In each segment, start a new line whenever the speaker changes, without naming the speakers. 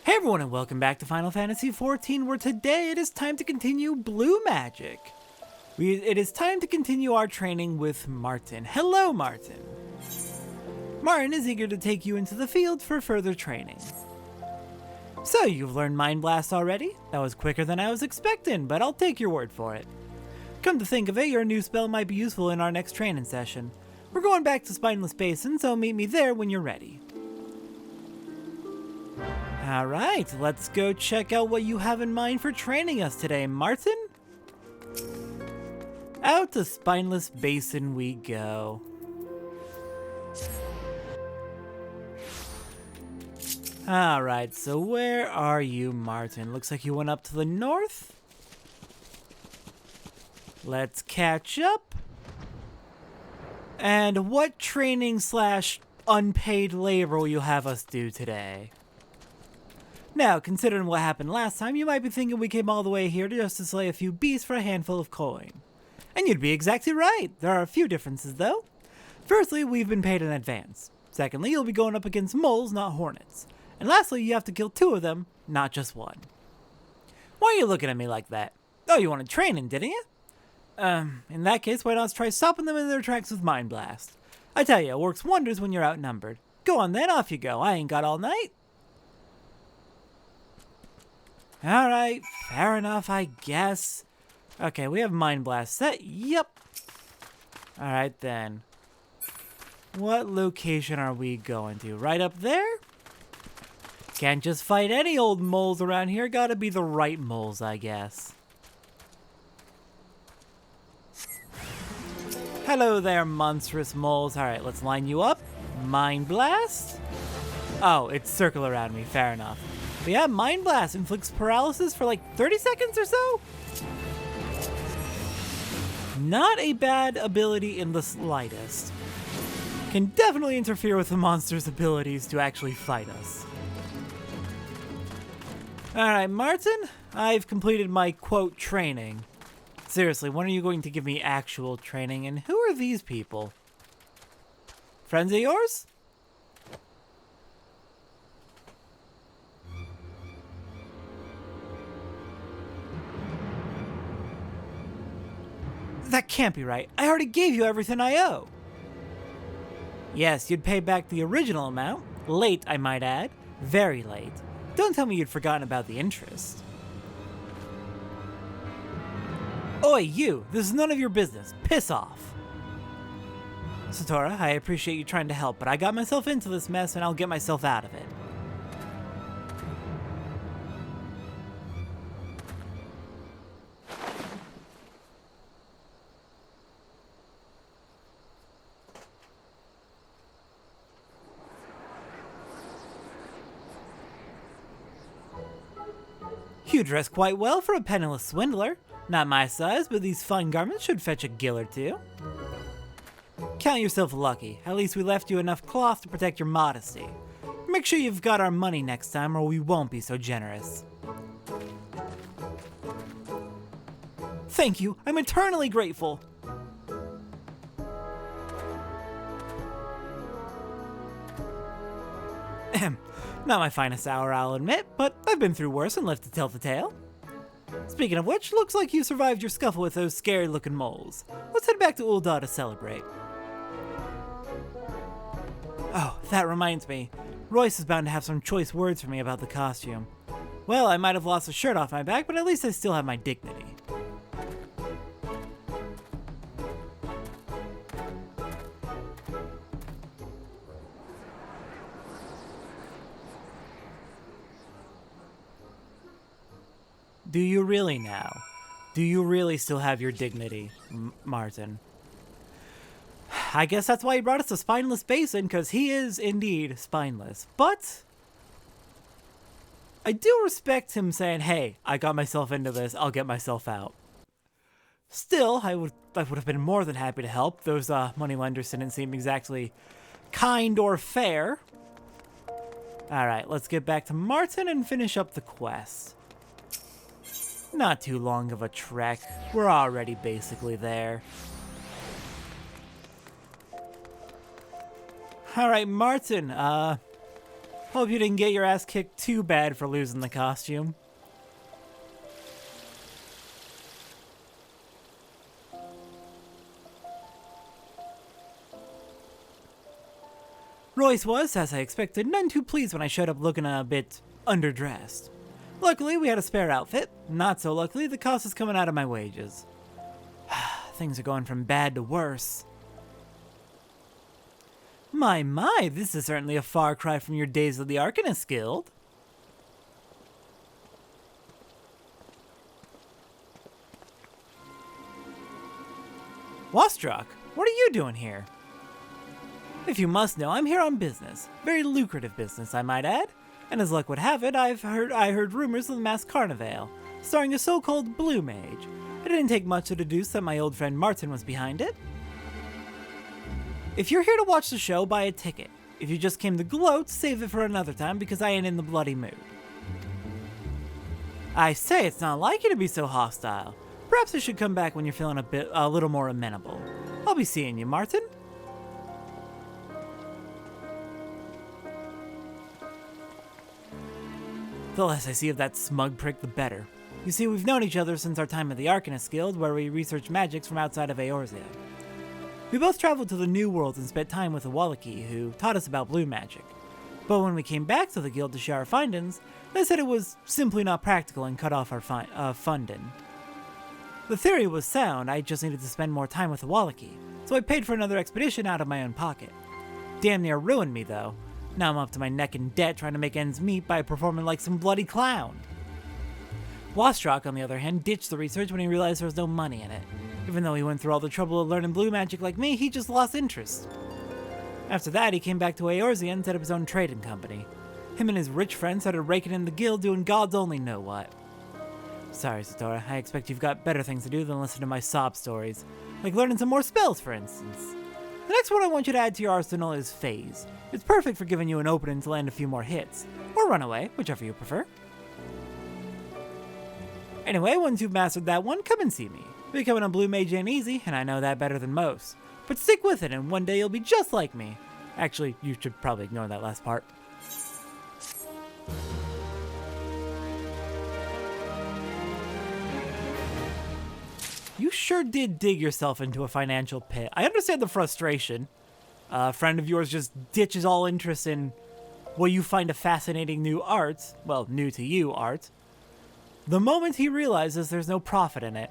Hey everyone and welcome back to Final Fantasy XIV, where today it is time to continue blue magic. It is time to continue our training with Martyn. Hello Martyn. Martyn is eager to take you into the field for further training. So you've learned Mind Blast already? That was quicker than I was expecting, but I'll take your word for it. Come to think of it, your new spell might be useful in our next training session. We're going back to Spineless Basin, so meet me there when you're ready. Alright, let's go check out what you have in mind for training us today, Martyn. Out to Spineless Basin we go. Alright, so where are you, Martyn? Looks like you went up to the north. Let's catch up. And what training / unpaid labor will you have us do today? Now, considering what happened last time, you might be thinking we came all the way here just to slay a few beasts for a handful of coin. And you'd be exactly right. There are a few differences, though. Firstly, we've been paid in advance. Secondly, you'll be going up against moles, not hornets. And lastly, you have to kill 2 of them, not just 1. Why are you looking at me like that? Oh, you wanted training, didn't you? In that case, why not try stopping them in their tracks with Mind Blast? I tell you, it works wonders when you're outnumbered. Go on then, off you go. I ain't got all night. Alright, fair enough, I guess. Okay, we have Mind Blast set. Yep. Alright then. What location are we going to? Right up there? Can't just fight any old moles around here. Gotta be the right moles, I guess. Hello there, monstrous moles. Alright, let's line you up. Mind Blast. Oh, it's circle around me. Fair enough. But yeah, Mind Blast inflicts paralysis for like 30 seconds or so. Not a bad ability in the slightest. Can definitely interfere with the monster's abilities to actually fight us. Alright, Martyn, I've completed my, quote, training. Seriously, when are you going to give me actual training, and who are these people? Friends of yours? That can't be right. I already gave you everything I owe. Yes, you'd pay back the original amount. Late, I might add. Very late. Don't tell me you'd forgotten about the interest. Oi, you! This is none of your business. Piss off! Satora, I appreciate you trying to help, but I got myself into this mess and I'll get myself out of it. You dress quite well for a penniless swindler. Not my size, but these fine garments should fetch a gill or 2. Count yourself lucky. At least we left you enough cloth to protect your modesty. Make sure you've got our money next time or we won't be so generous. Thank you. I'm eternally grateful. Ahem. Not my finest hour, I'll admit, but I've been through worse and lived to tell the tale. Speaking of which, looks like you survived your scuffle with those scary-looking moles. Let's head back to Ul'dah to celebrate. Oh, that reminds me. Royce is bound to have some choice words for me about the costume. Well, I might have lost a shirt off my back, but at least I still have my dignity. Do you really now? Do you really still have your dignity, Martyn? I guess that's why he brought us to Spineless Basin, because he is indeed spineless. But I do respect him saying, hey, I got myself into this, I'll get myself out. Still, I would have been more than happy to help. Those moneylenders didn't seem exactly kind or fair. Alright, let's get back to Martyn and finish up the quest. Not too long of a trek. We're already basically there. Alright, Martyn, Hope you didn't get your ass kicked too bad for losing the costume. Royce was, as I expected, none too pleased when I showed up looking a bit underdressed. Luckily, we had a spare outfit. Not so luckily, the cost is coming out of my wages. Things are going from bad to worse. My, this is certainly a far cry from your days of the Arcanist Guild. Wostrak, what are you doing here? If you must know, I'm here on business. Very lucrative business, I might add. And as luck would have it, I heard rumors of the masked carnival, starring a so-called blue mage. It didn't take much to deduce that my old friend Martyn was behind it. If you're here to watch the show, buy a ticket. If you just came to gloat, save it for another time because I ain't in the bloody mood. I say, it's not like you to be so hostile. Perhaps I should come back when you're feeling a little more amenable. I'll be seeing you, Martyn. The less I see of that smug prick, the better. You see, we've known each other since our time at the Arcanist Guild, where we research magics from outside of Eorzea. We both traveled to the New World and spent time with a Wallachie, who taught us about blue magic. But when we came back to the guild to share our findings, they said it was simply not practical and cut off our funding. The theory was sound, I just needed to spend more time with the Wallachie, so I paid for another expedition out of my own pocket. Damn near ruined me, though. Now I'm up to my neck in debt trying to make ends meet by performing like some bloody clown. Wostrak, on the other hand, ditched the research when he realized there was no money in it. Even though he went through all the trouble of learning blue magic like me, he just lost interest. After that, he came back to Eorzea and set up his own trading company. Him and his rich friends started raking in the guild doing gods only know what. Sorry, Satora, I expect you've got better things to do than listen to my sob stories. Like learning some more spells, for instance. The next one I want you to add to your arsenal is Phase. It's perfect for giving you an opening to land a few more hits, or run away, whichever you prefer. Anyway, once you've mastered that one, come and see me. Becoming a blue mage ain't easy, and I know that better than most. But stick with it, and one day you'll be just like me. Actually, you should probably ignore that last part. You sure did dig yourself into a financial pit. I understand the frustration. A friend of yours just ditches all interest in what you find a fascinating new art, well, new to you art, the moment he realizes there's no profit in it.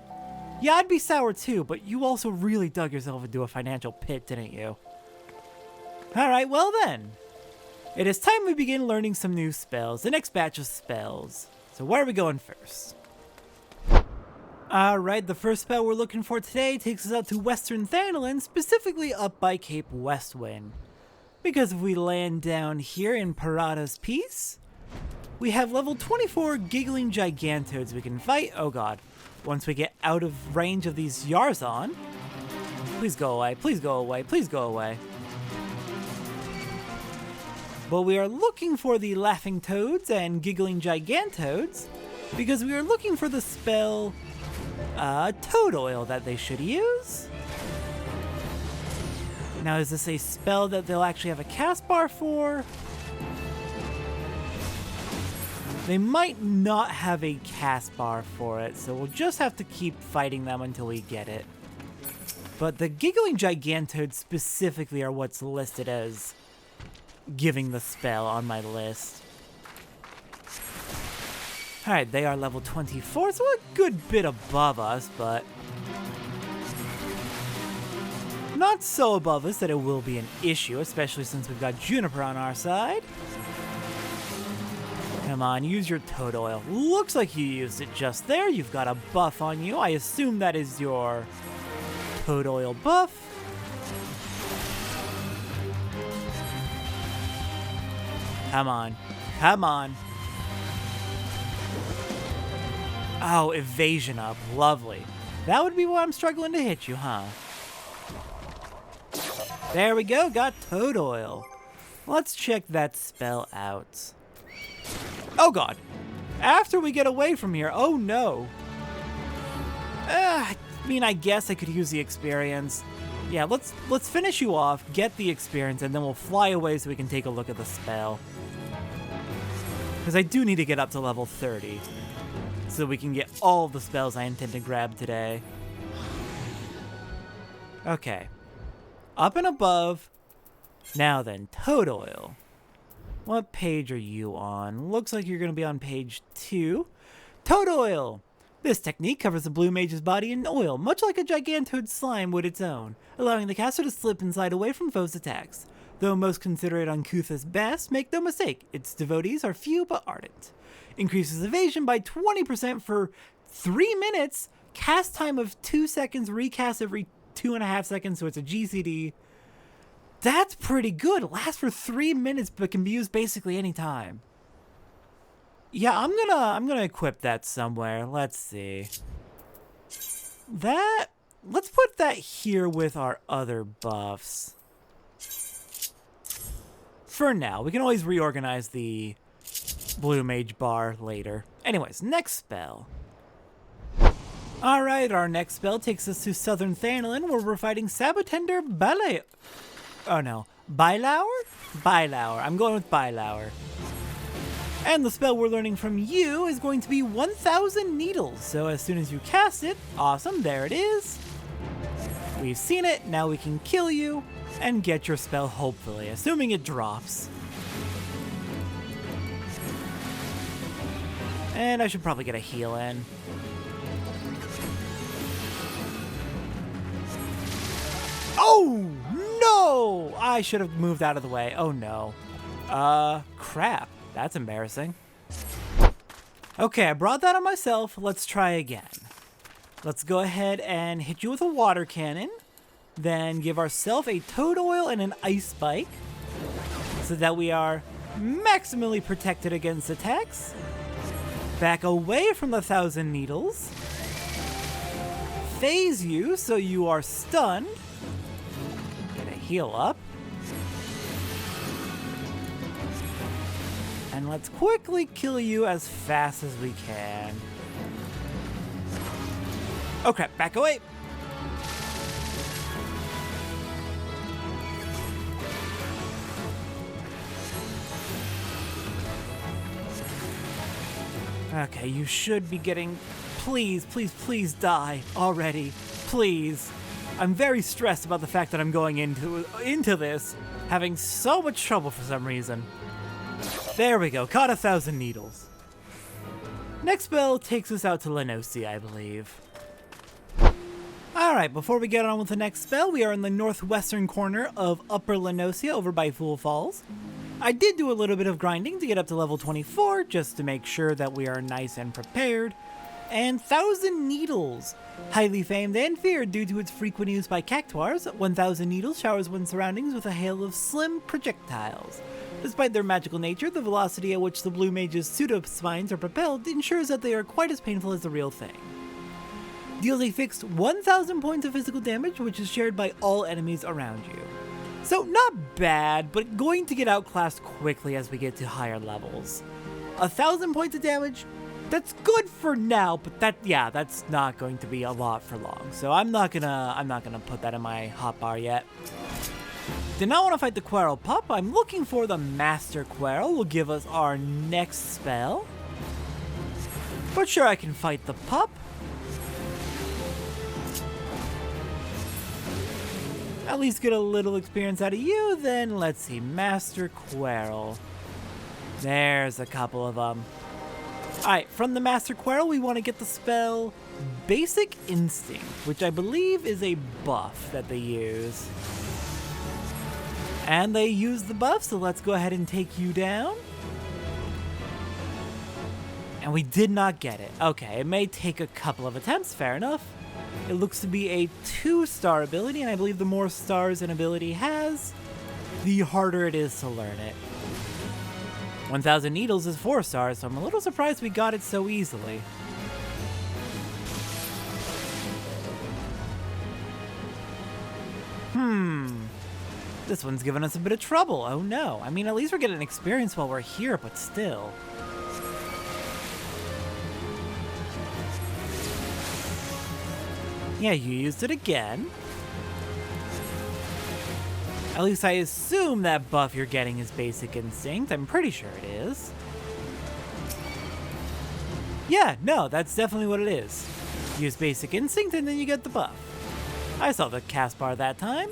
Yeah, I'd be sour too, but you also really dug yourself into a financial pit, didn't you? Alright, well then. It is time we begin learning some new spells, the next batch of spells. So where are we going first? Alright, the first spell we're looking for today takes us out to Western Thanalan, specifically up by Cape Westwind. Because if we land down here in Parada's Peace, we have level 24 Giggling Gigantoads we can fight. Oh god. Once we get out of range of these Yarzon. Please go away, please go away, please go away. But we are looking for the Laughing Toads and Giggling Gigantoads because we are looking for the spell Toad Oil that they should use. Now, is this a spell that they'll actually have a cast bar for? They might not have a cast bar for it, so we'll just have to keep fighting them until we get it. But the Giggling Gigantoads specifically are what's listed as giving the spell on my list. Alright, they are level 24, so a good bit above us, but not so above us that it will be an issue, especially since we've got Juniper on our side. Come on, use your Toad Oil. Looks like you used it just there. You've got a buff on you. I assume that is your Toad Oil buff. Come on. Come on. Oh, evasion up. Lovely. That would be why I'm struggling to hit you, huh? There we go. Got Toad Oil. Let's check that spell out. Oh god. After we get away from here, oh no. I mean, I guess I could use the experience. Yeah, let's finish you off, get the experience, and then we'll fly away so we can take a look at the spell. Because I do need to get up to level 30. So we can get all the spells I intend to grab today. Okay. Up and above. Now then, Toad Oil. What page are you on? Looks like you're going to be on page 2. Toad Oil! This technique covers the blue mage's body in oil, much like a gigantoid slime would its own, allowing the caster to slip and slide away from foes' attacks. Though most consider it uncouth as best, make no mistake, its devotees are few but ardent. Increases evasion by 20% for 3 minutes, cast time of 2 seconds, recast every 2.5 seconds, so it's a GCD. That's pretty good. It lasts for 3 minutes, but can be used basically any time. Yeah, I'm gonna equip that somewhere. Let's see. Let's put that here with our other buffs. For now, we can always reorganize the blue mage bar later. Anyways, next spell. Alright, our next spell takes us to Southern Thanalin, where we're fighting Sabotender Ballet. Oh no, Bylauer? Bylauer. I'm going with Bylauer. And the spell we're learning from you is going to be 1,000 Needles. So as soon as you cast it, awesome, there it is. We've seen it, now we can kill you and get your spell, hopefully, assuming it drops. And I should probably get a heal in. Oh, no! I should have moved out of the way. Oh, no. Crap. That's embarrassing. Okay, I brought that on myself. Let's try again. Let's go ahead and hit you with a water cannon. Then give ourselves a Toad Oil and an Ice Spike, so that we are maximally protected against attacks. Back away from the 1,000 Needles. Phase you so you are stunned. Get a heal up. And let's quickly kill you as fast as we can. Oh crap, back away! Okay, you should be getting... Please, please, please die already. Please. I'm very stressed about the fact that I'm going into this, having so much trouble for some reason. There we go, caught 1,000 Needles. Next spell takes us out to Lenosia, I believe. Alright, before we get on with the next spell, we are in the northwestern corner of Upper Lenosia over by Fool Falls. I did do a little bit of grinding to get up to level 24, just to make sure that we are nice and prepared. And 1,000 Needles! Highly famed and feared due to its frequent use by cactuars, 1,000 Needles showers one's surroundings with a hail of slim projectiles. Despite their magical nature, the velocity at which the blue mage's pseudo-spines are propelled ensures that they are quite as painful as the real thing. Deals a fixed 1,000 points of physical damage, which is shared by all enemies around you. So not bad, but going to get outclassed quickly as we get to higher levels. 1,000 points of damage, that's good for now, but that's not going to be a lot for long. So I'm not gonna put that in my hotbar yet. Did not want to fight the Quarrel Pup. I'm looking for the Master Quarrel. Will give us our next spell. But sure, I can fight the pup. At least get a little experience out of you. Then let's see, Master Quarrel. There's a couple of them. Alright, from the Master Quarrel, we want to get the spell Basic Instinct, which I believe is a buff that they use. And they use the buff, so let's go ahead and take you down. And we did not get it. Okay, it may take a couple of attempts, fair enough. It looks to be a 2-star ability, and I believe the more stars an ability has, the harder it is to learn it. 1,000 Needles is 4 stars, so I'm a little surprised we got it so easily. This one's giving us a bit of trouble. Oh no. I mean, at least we're getting experience while we're here, but still. Yeah, you used it again. At least I assume that buff you're getting is Basic Instinct. I'm pretty sure it is. Yeah, no, that's definitely what it is. Use Basic Instinct and then you get the buff. I saw the cast bar that time.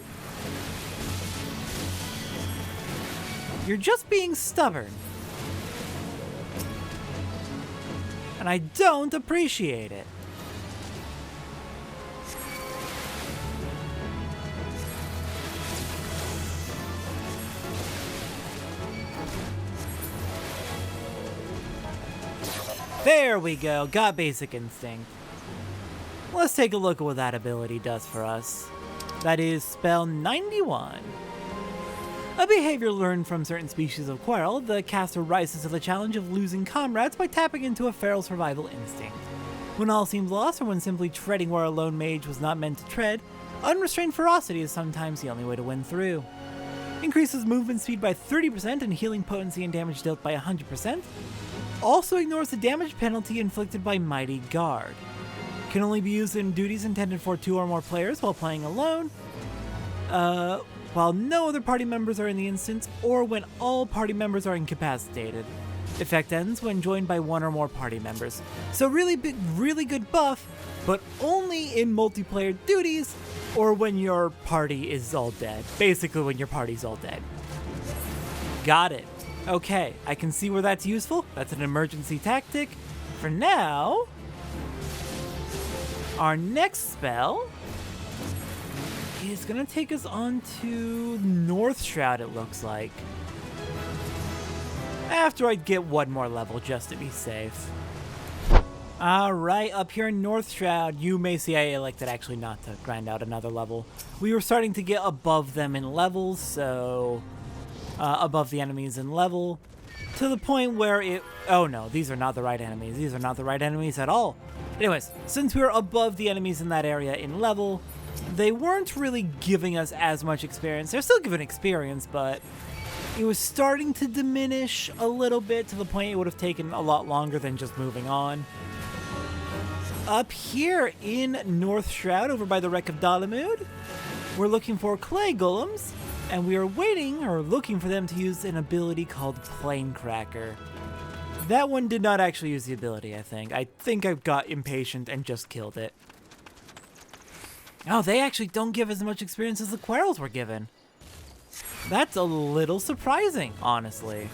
You're just being stubborn. And I don't appreciate it. There we go, got Basic Instinct. Let's take a look at what that ability does for us. That is Spell 91. A behavior learned from certain species of Quirrell, the caster rises to the challenge of losing comrades by tapping into a feral survival instinct. When all seems lost, or when simply treading where a lone mage was not meant to tread, unrestrained ferocity is sometimes the only way to win through. Increases movement speed by 30% and healing potency and damage dealt by 100%. Also ignores the damage penalty inflicted by Mighty Guard. Can only be used in duties intended for 2 or more players while playing alone, while no other party members are in the instance, or when all party members are incapacitated. Effect ends when joined by 1 or more party members. So really big, really good buff, but only in multiplayer duties, or when your party is all dead. Basically when your party's all dead. Got it. Okay, I can see where that's useful. That's an emergency tactic. For now, our next spell is gonna take us on to North Shroud, it looks like. After I get 1 more level just to be safe. Alright, up here in North Shroud, you may see I elected actually not to grind out another level. We were starting to get above them in levels, so above the enemies in level, to the point where it... Oh no, these are not the right enemies. These are not the right enemies at all. Anyways, since we were above the enemies in that area in level, they weren't really giving us as much experience. They're still giving experience, but it was starting to diminish a little bit to the point it would have taken a lot longer than just moving on. Up here in North Shroud, over by the Wreck of Dalamud, we're looking for clay golems, and we are waiting or looking for them to use an ability called Plane Cracker. That one did not actually use the ability, I think. I think I got impatient and just killed it. Oh, they actually don't give as much experience as the Quirrells were given. That's a little surprising, honestly.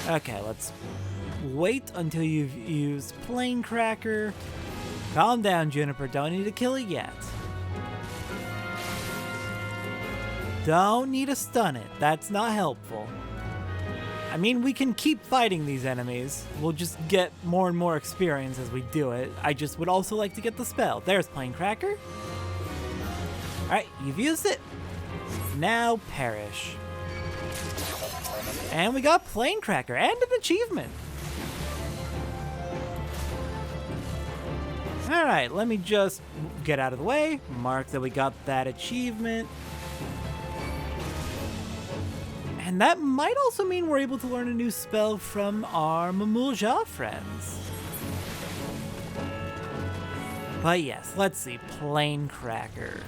Okay, let's wait until you've used Plane Cracker. Calm down, Juniper. Don't need to kill it yet. Don't need to stun it. That's not helpful. I mean, we can keep fighting these enemies. We'll just get more and more experience as we do it. I just would also like to get the spell. There's Plane Cracker. Alright, you've used it. Now perish. And we got Plane Cracker and an achievement. Alright, let me just get out of the way. Mark that we got that achievement. And that might also mean we're able to learn a new spell from our Mamulja friends. But yes, let's see. Plane Cracker.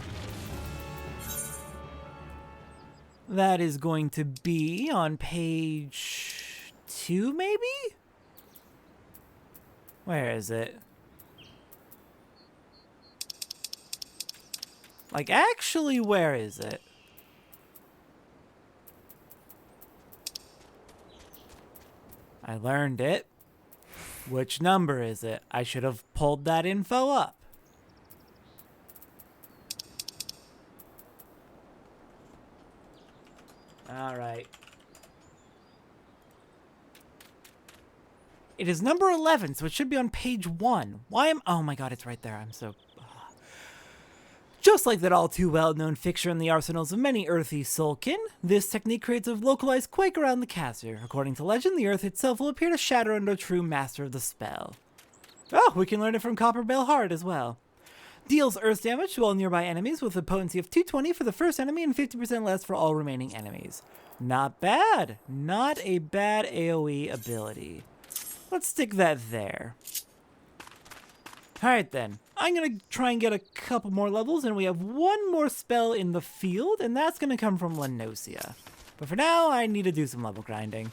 That is going to be on page 2, maybe? Where is it? Like, actually, where is it? I learned it. Which number is it? I should have pulled that info up. Alright. It is number 11, so it should be on page 1. Why am... Oh my god, it's right there. I'm so... Just like that all too well-known fixture in the arsenals of many earthy soulkin, this technique creates a localized quake around the caster. According to legend, the earth itself will appear to shatter under a true master of the spell. Oh, we can learn it from Copperbell Heart as well. Deals earth damage to all nearby enemies with a potency of 220 for the first enemy and 50% less for all remaining enemies. Not bad. Not a bad AoE ability. Let's stick that there. Alright then. I'm going to try and get a couple more levels, and we have one more spell in the field, and that's going to come from Lenosia. But for now, I need to do some level grinding.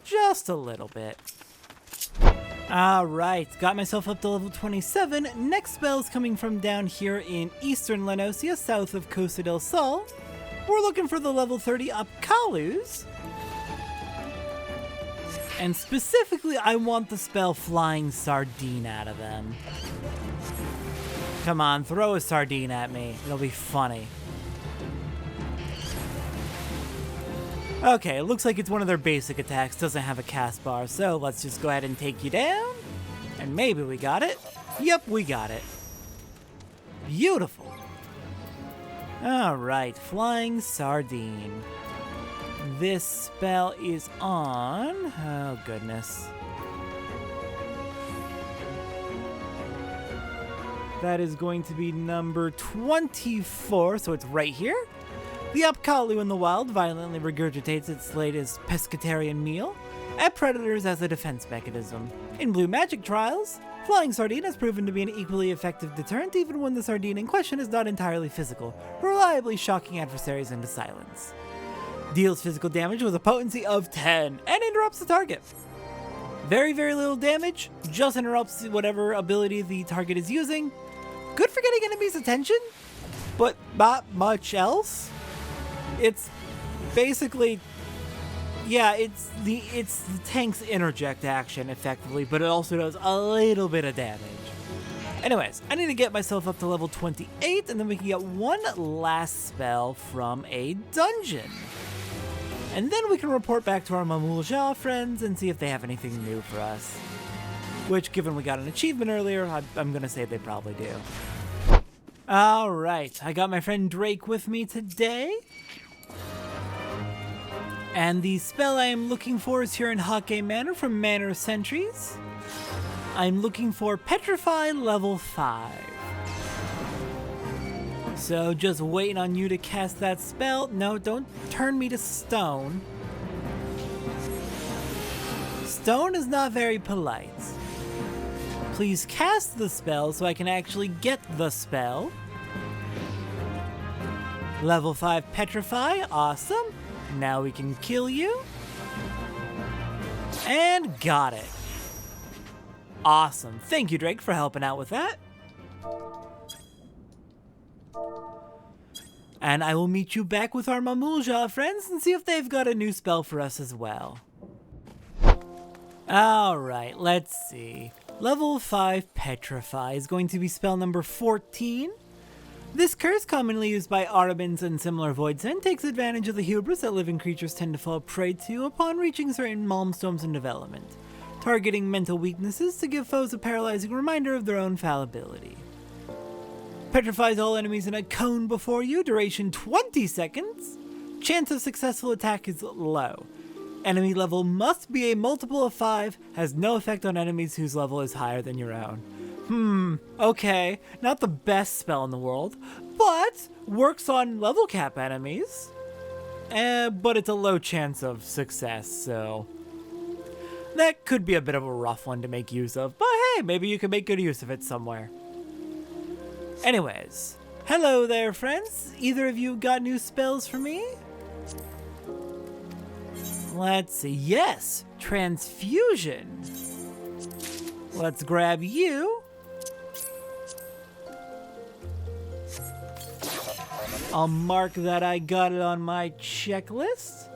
Just a little bit. Alright, got myself up to level 27. Next spell is coming from down here in eastern Lenosia, south of Costa del Sol. We're looking for the level 30 Apkalus. And specifically, I want the spell Flying Sardine out of them. Come on, throw a sardine at me. It'll be funny. Okay, it looks like it's one of their basic attacks, doesn't have a cast bar, so let's just go ahead and take you down. And maybe we got it. Yep, we got it. Beautiful. Alright, Flying Sardine. This spell is on... oh, goodness. That is going to be number 24, so it's right here. The Apkalu in the wild violently regurgitates its latest pescatarian meal at predators as a defense mechanism. In blue magic trials, Flying Sardine has proven to be an equally effective deterrent even when the sardine in question is not entirely physical, reliably shocking adversaries into silence. Deals physical damage with a potency of 10 and interrupts the target. Very, very little damage, just interrupts whatever ability the target is using. Good for getting enemies' attention, but not much else. It's basically, yeah, it's the tank's interject action effectively, but it also does a little bit of damage. Anyways, I need to get myself up to level 28, and then we can get one last spell from a dungeon. And then we can report back to our Mamulja friends and see if they have anything new for us. Which, given we got an achievement earlier, I'm going to say they probably do. Alright, I got my friend Drake with me today. And the spell I am looking for is here in Hake Manor from Manor Sentries. I'm looking for Petrify level 5. So just waiting on you to cast that spell. No, don't turn me to stone. Stone is not very polite. Please cast the spell so I can actually get the spell. Level 5 Petrify, awesome. Now we can kill you. And got it. Awesome. Thank you, Drake, for helping out with that. And I will meet you back with our Mamulja friends and see if they've got a new spell for us as well. Alright, let's see. Level 5 Petrify is going to be spell number 14. This curse, commonly used by Arabins and similar Voidsent, takes advantage of the hubris that living creatures tend to fall prey to upon reaching certain milestones in development, targeting mental weaknesses to give foes a paralyzing reminder of their own fallibility. Petrifies all enemies in a cone before you, duration 20 seconds. Chance of successful attack is low. Enemy level must be a multiple of 5, has no effect on enemies whose level is higher than your own. Okay, not the best spell in the world, but works on level cap enemies. But it's a low chance of success, so that could be a bit of a rough one to make use of, but hey, maybe you can make good use of it somewhere. Anyways, hello there, friends. Either of you got new spells for me? Let's see. Yes, Transfusion. Let's grab you. I'll mark that I got it on my checklist.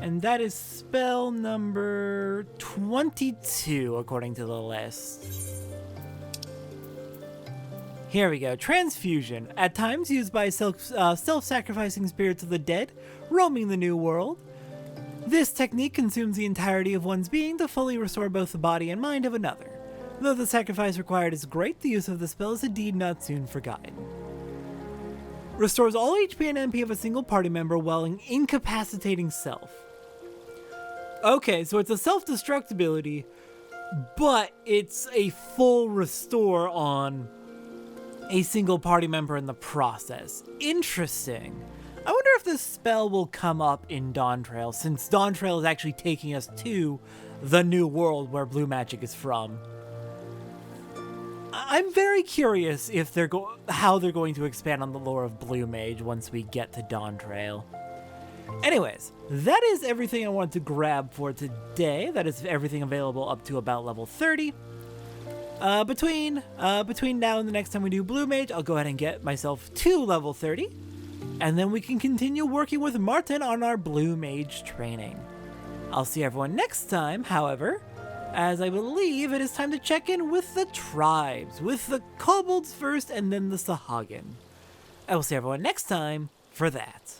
And that is spell number 22, according to the list. Here we go. Transfusion. At times used by self-sacrificing spirits of the dead, roaming the new world. This technique consumes the entirety of one's being to fully restore both the body and mind of another. Though the sacrifice required is great, the use of the spell is indeed not soon forgotten. Restores all HP and MP of a single party member while incapacitating self. Okay, so it's a self-destruct ability, but it's a full restore on a single party member in the process. Interesting. I wonder if this spell will come up in Dawntrail, since Dawntrail is actually taking us to the new world where blue magic is from. I'm very curious if how they're going to expand on the lore of Blue Mage once we get to Dawntrail. Anyways, that is everything I wanted to grab for today. That is everything available up to about level 30. Between now and the next time we do Blue Mage, I'll go ahead and get myself to level 30. And then we can continue working with Martyn on our Blue Mage training. I'll see everyone next time, however, as I believe it is time to check in with the tribes, with the kobolds first and then the Sahagin. I will see everyone next time for that.